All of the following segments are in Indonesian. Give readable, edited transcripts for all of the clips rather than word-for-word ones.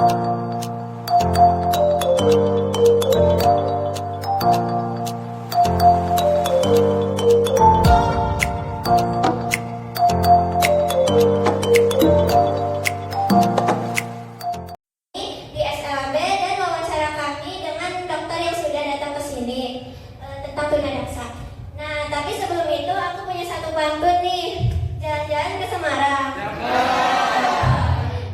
Di SLB dan wawancara kami dengan dokter yang sudah datang ke sini tentang tunadaksa. Nah, tapi sebelum itu aku punya satu pantun nih. Jalan-jalan ke Semarang.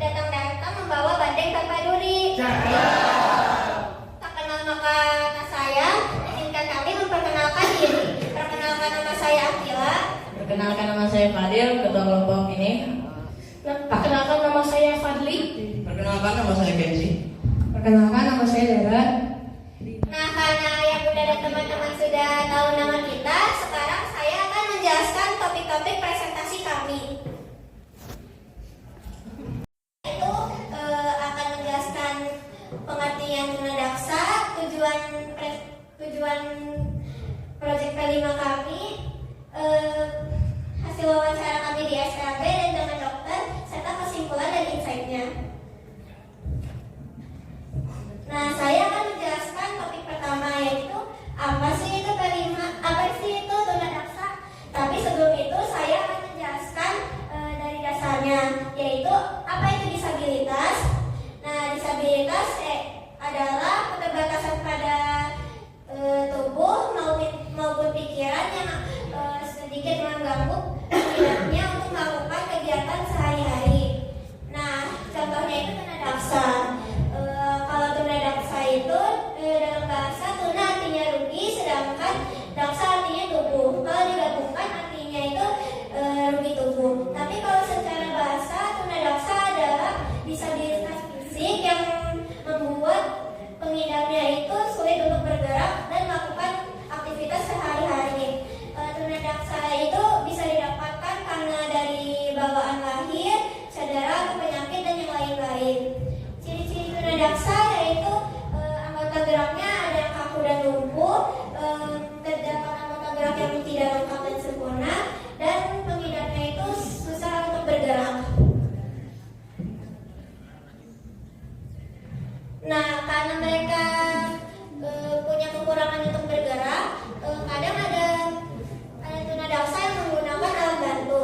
Datang-datang membawa bandeng tanpa duri. Tak kenal maka tak sayang. Izinkan kami memperkenalkan diri. Perkenalkan nama saya Akila. Perkenalkan nama saya Fadil, ketua kelompok ini. Perkenalkan nama saya Fadli. Perkenalkan nama saya Kenzi. Perkenalkan nama saya Dara. Nah, karena yang Bunda dan teman-teman sudah tahu nama kita, sekarang saya akan menjelaskan topik-topik presentasi kami. Itu akan menjelaskan pengertian tunadaksa, tujuan proyek kelima kami, hasil wawancara kami di SLB dan dengan dokter, serta kesimpulan dan insight-nya. Nah, saya akan menjelaskan topik pertama, yaitu apa sih itu tunadaksa. Tapi sebelum itu saya akan menjelaskan dari dasarnya, yaitu apa itu disabilitas. Nah, disabilitas adalah keterbatasan pada tubuh maupun pikiran yang sedikit mengganggu minatnya untuk melakukan kegiatan sehari-hari. Nah, contohnya itu tunadaksa. Kalau tunadaksa itu dalam bahasa tuna artinya rugi, sedangkan daksa artinya tubuh. Kalau digabungkan artinya itu rugi tubuh. Tapi kalau secara bahasa tunadaksa adalah disabilitas fisik yang membuat pengidapnya itu sulit untuk bergerak dan melakukan aktivitas sehari-hari. Tunadaksa itu bisa didapatkan karena dari bawaan lahir, cedera, penyakit, dan yang lain-lain. Ciri-ciri tunadaksa yaitu anggota geraknya ada yang kaku dan lumpuh, terdapat anggota gerak yang tidak lengkap dan sempurna, dan pengidapnya itu susah untuk bergerak. Nah, karena mereka punya kekurangan untuk bergerak, kadang ada tunadaksa yang menggunakan alat bantu.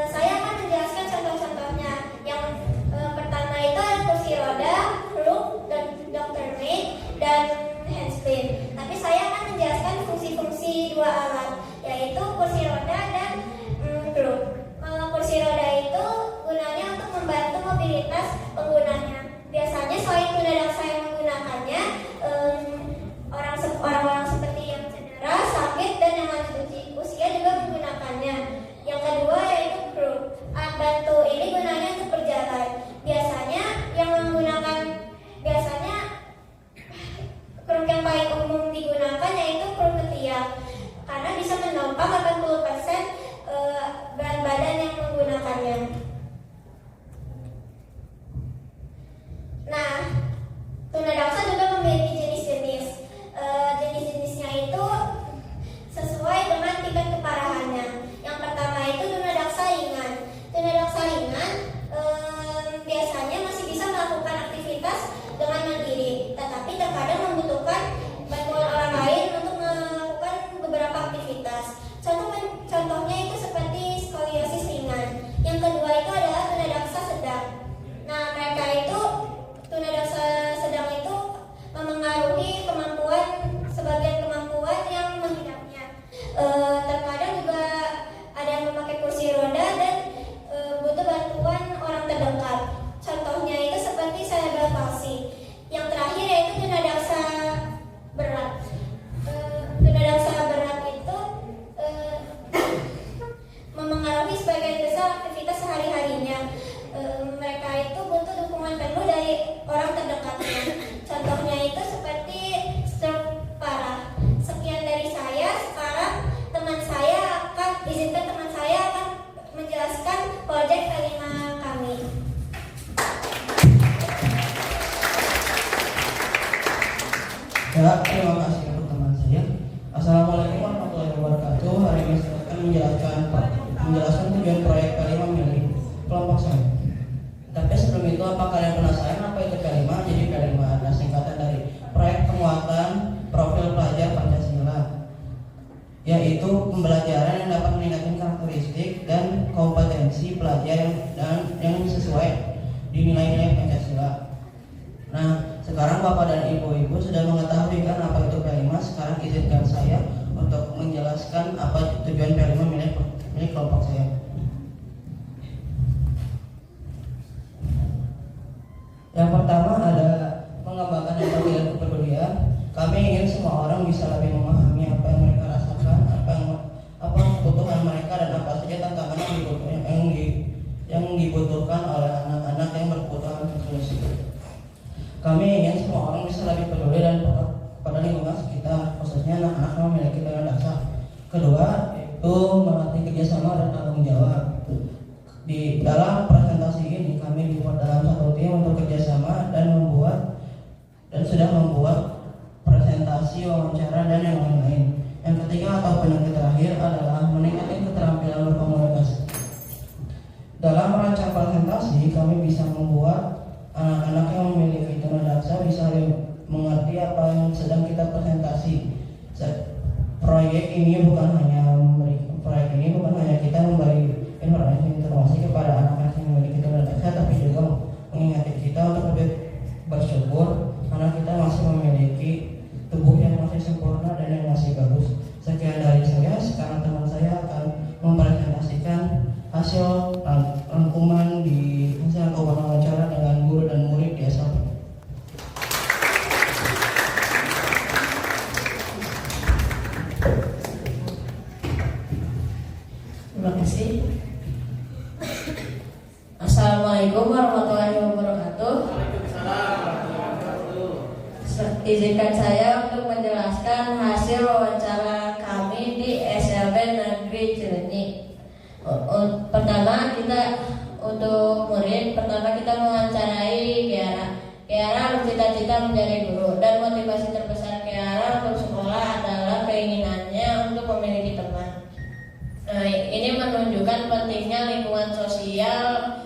Saya akan menjelaskan contoh-contohnya. Yang pertama itu ada kursi roda, kruk, dan Dr. Maid, dan handstand. Tapi saya akan menjelaskan fungsi-fungsi dua alat, yaitu kursi roda dan kruk. Kalau kursi roda itu gunanya untuk membantu mobilitas penggunanya. Biasanya selain tunadaksa yang menggunakannya, orang-orang seperti yang cedera, sakit, dan yang lanjut usia juga menggunakannya. Yang kedua yaitu kruk. Alat bantu ini gunanya untuk berjalan. Biasanya kruk yang paling umum digunakan yaitu kruk ketiak, karena bisa menopang 80% berat badan yang menggunakannya. Nah, tunadaksa juga memiliki jenis-jenis. Jenis-jenisnya itu sesuai dengan tingkat keparahannya. Yang pertama itu tunadaksa ringan. Tunadaksa ringan biasanya masih bisa melakukan aktivitas dengan mandiri, tetapi terkadang membutuhkan bantuan orang lain untuk melakukan beberapa aktivitas. Contohnya itu seperti skoliosis ringan. Yang kedua itu adalah tunadaksa sedang. Nah, mereka itu tunadaksa sedang itu memengaruhi sebagian kemampuan yang menghidapnya. Terkadang juga ada yang memakai kursi roda dan butuh bantuan orang terdekat. Contohnya itu seperti cerebral palsy. Yang terakhir yaitu tunadaksa berat. Tunadaksa berat itu memengaruhi sebagian besar aktivitas sehari-harinya. Mereka itu butuh dukungan penuh dari orang terdekatnya. Contohnya itu seperti stroke parah. Sekian dari saya. Sekarang izinkan teman saya akan menjelaskan proyek kelima kami. Ya, terima kasih untuk teman saya. Assalamualaikum warahmatullahi wabarakatuh. Hari ini saya akan menjelaskan tujuan proyek kelima milik kelompok saya. Tapi sebelum itu, apa kalian penasaran apa itu kelima? di nilai-nilai Pancasila. Nah, sekarang Bapak dan Ibu-Ibu sudah mengetahui kan apa itu P5. Sekarang izinkan saya untuk menjelaskan apa tujuan P5 milik kelompok saya. Yang pertama ada mengembangkan empati dan kepedulian. Kami ingin semua orang bisa lebih memahami apa yang mereka rasakan, apa kebutuhan mereka dan apa saja tantangan yang dibutuhkan oleh anak-anak yang berkebutuhan khusus. Kami ingin semua orang bisa lebih peduli dan pada lingkungan sekitar, khususnya anak-anak yang memiliki daya dasar. Kedua, itu melatih kerjasama dan tanggung jawab. Di dalam presentasi ini kami dibuat dalam satu tim untuk kerjasama dan sudah membuat presentasi, wawancara, dan yang lain-lain. Yang ketiga atau yang terakhir adalah meningkatkan keterampilan berkomunikasi. Dalam merancang presentasi, kami bisa membuat anak-anak yang memiliki tunadaksa bisa mengerti apa yang sedang kita presentasi. Proyek ini bukan hanya kita memberi informasi kepada anak-anak yang memiliki tunadaksa, tapi juga mengingatkan kita untuk lebih bersyukur karena kita masih memiliki tubuh yang masih sempurna dan yang masih bagus. Sekian dari saya. Sekarang teman saya akan mempresentasikan hasil rangkuman di hasil wawancara dengan guru dan murid di SLB. Terima kasih. Assalamualaikum warahmatullahi wabarakatuh. Izinkan saya untuk menjelaskan hasil wawancara kami di SLB Negeri Cileunyi. Pertama kita mewawancarai Kiara. Kiara bercita-cita menjadi guru dan motivasi terbesar Kiara untuk sekolah adalah keinginannya untuk memiliki teman. Ini menunjukkan pentingnya lingkungan sosial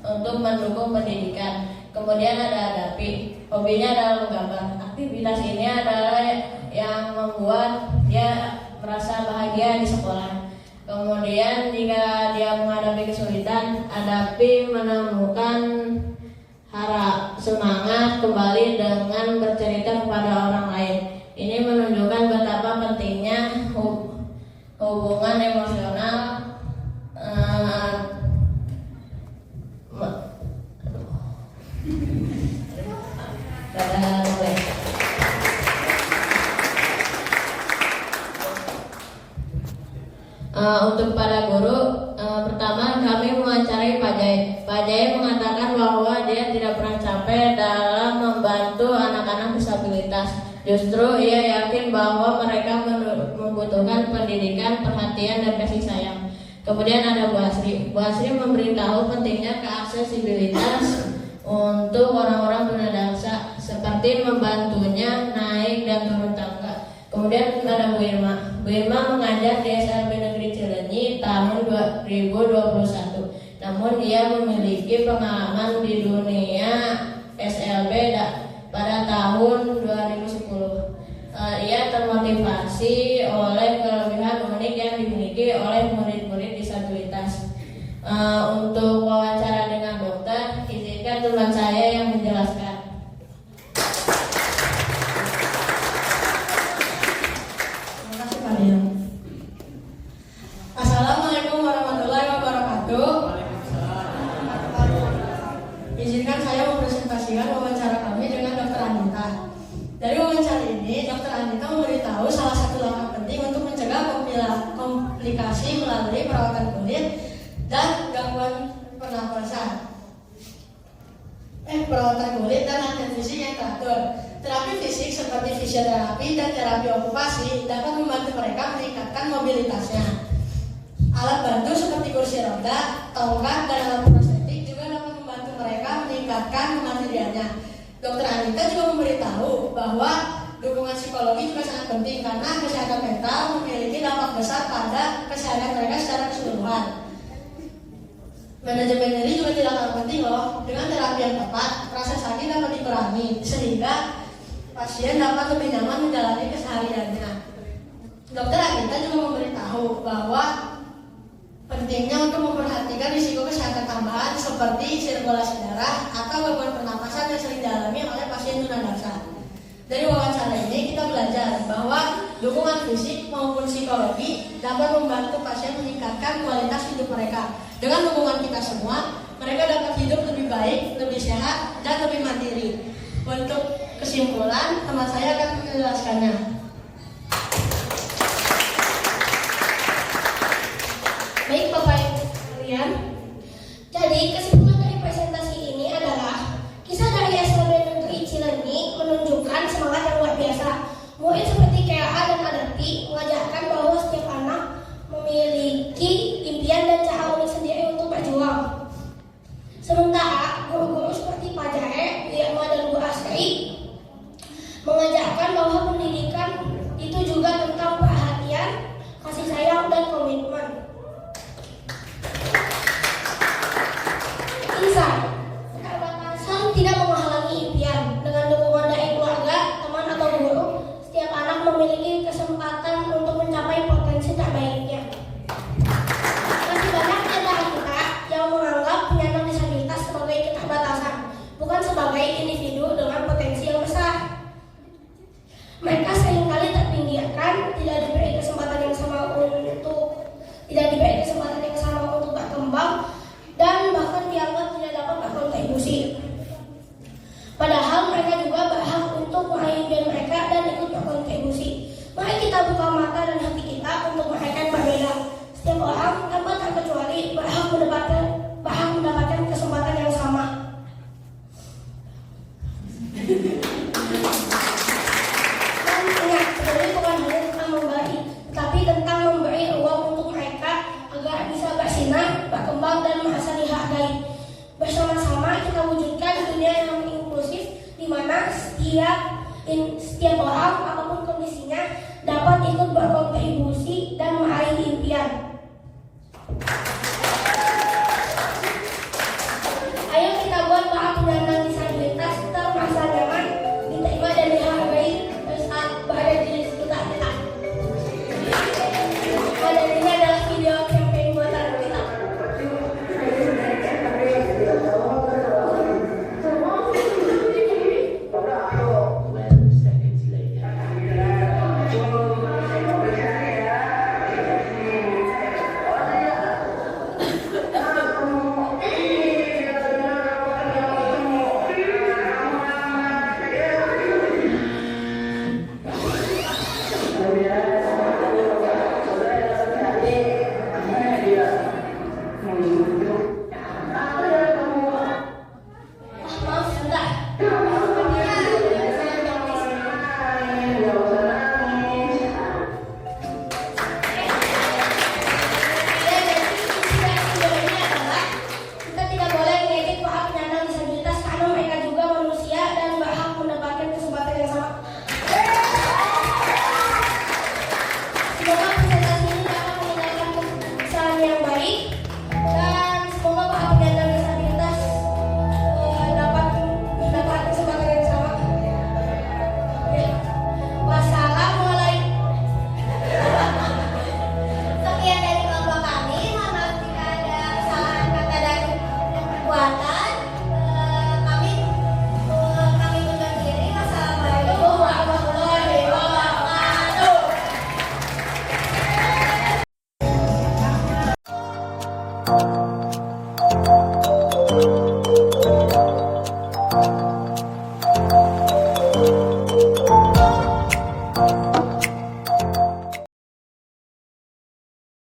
untuk mendukung pendidikan. Kemudian ada Dapi, hobinya adalah menggambar. Aktivitas ini adalah yang membuat dia merasa bahagia di sekolah. Kemudian jika dia menghadapi kesulitan, Dapi menemukan semangat kembali dengan bercerita kepada orang lain. Ini menunjukkan betapa pentingnya hubungan emosional untuk para guru. Pertama kami mewawancarai Pak Jai. Pak Jai mengatakan bahwa dia tidak pernah capek dalam membantu anak-anak disabilitas. Justru ia yakin bahwa mereka membutuhkan pendidikan, perhatian, dan kasih sayang. Kemudian ada Bu Asri. Bu Asri memberitahu pentingnya keaksesibilitas untuk orang-orang tunadaksa, seperti membantunya naik dan turun tangga. Kemudian ada Bu Irma. Bu Irma mengajar di SLB Negeri Cileunyi tahun 2021. Namun ia memiliki pengalaman di dunia SLB pada tahun 2010. Ia termotivasi oleh kelebihan unik yang dimiliki oleh murid-murid disabilitas. Untuk wawancara dengan dokter, izinkan teman saya yang menjelaskan. Terima kasih Pak Dian. Assalamualaikum warahmatullahi wabarakatuh. Izinkan saya mempresentasikan wawancara kami dengan Dr. Anita. Dari wawancara ini, Dr. Anita memberitahu salah satu langkah penting untuk mencegah komplikasi melalui perawatan kulit dan gangguan pernapasan. Perawatan kulit dan latihan fisik yang teratur. Terapi fisik seperti fisioterapi dan terapi okupasi dapat membantu mereka meningkatkan mobilitasnya. Alat bantu seperti kursi roda, tongkat, dan alat prostetik juga dapat membantu mereka meningkatkan kemandiriannya. Dr. Anita juga memberitahu bahwa dukungan psikologi juga sangat penting karena kesehatan mental memiliki dampak besar pada kesehatan mereka secara keseluruhan. Manajemen nyeri juga tidak kalah penting loh. Dengan terapi yang tepat, rasa sakit dapat dikurangi sehingga pasien dapat lebih nyaman menjalani kesehariannya. Dr. Anita juga memberitahu bahwa Pentingnya untuk memperhatikan risiko kesehatan tambahan seperti sirkulasi darah atau gangguan pernapasan yang sering dialami oleh pasien tunadaksa. Dari wawancara ini kita belajar bahwa dukungan fisik maupun psikologi dapat membantu pasien meningkatkan kualitas hidup mereka. Dengan dukungan kita semua, mereka dapat hidup lebih baik, lebih sehat, dan lebih mandiri. Untuk kesimpulan, teman saya akan menjelaskannya. Baik Bapak Ibu sekalian, jadi kesimpulan dari presentasi ini adalah kisah dari SLB Negeri Cileunyi menunjukkan semangat yang luar biasa. Murid seperti KA dan Adarti mengajarkan bahwa setiap anak memiliki impian dan cara unik sendiri untuk berjuang. Sementara guru-guru seperti Pak Jahe, Bu Yatma, dan Bu Astri mengajarkan bahwa pendidikan itu juga tentang perhatian, kasih sayang, dan komitmen. Insan, keterbatasan tidak menghalangi impian. Dengan dukungan dari keluarga, teman, atau guru, setiap anak memiliki kesempatan untuk mencapai potensi terbaiknya. Masih banyak di antara kita yang menganggap penyandang disabilitas sebagai keterbatasan, bukan sebagai individu dengan potensi yang besar. Mereka seringkali terpinggirkan, tidak diberi kesempatan yang sama untuk berkembang, dan bahkan dianggap tidak dapat berkontribusi. Padahal mereka juga berhak untuk meraih impian mereka dan ikut berkontribusi. Mari kita buka mata dan hati kita untuk mereka yang berbeda. Setiap orang tanpa terkecuali berhak mendapatkan kesempatan yang sama. Dan ingat, peduli bukan hanya tentang memberi, tetapi tentang memberi ruang untuk mereka agar bisa bersinar, berkembang, dan merasa dihargai. Bersama-sama kita wujudkan dunia yang inklusif, di mana setiap orang, apapun kondisinya, dapat ikut berkontribusi dan meraih impian.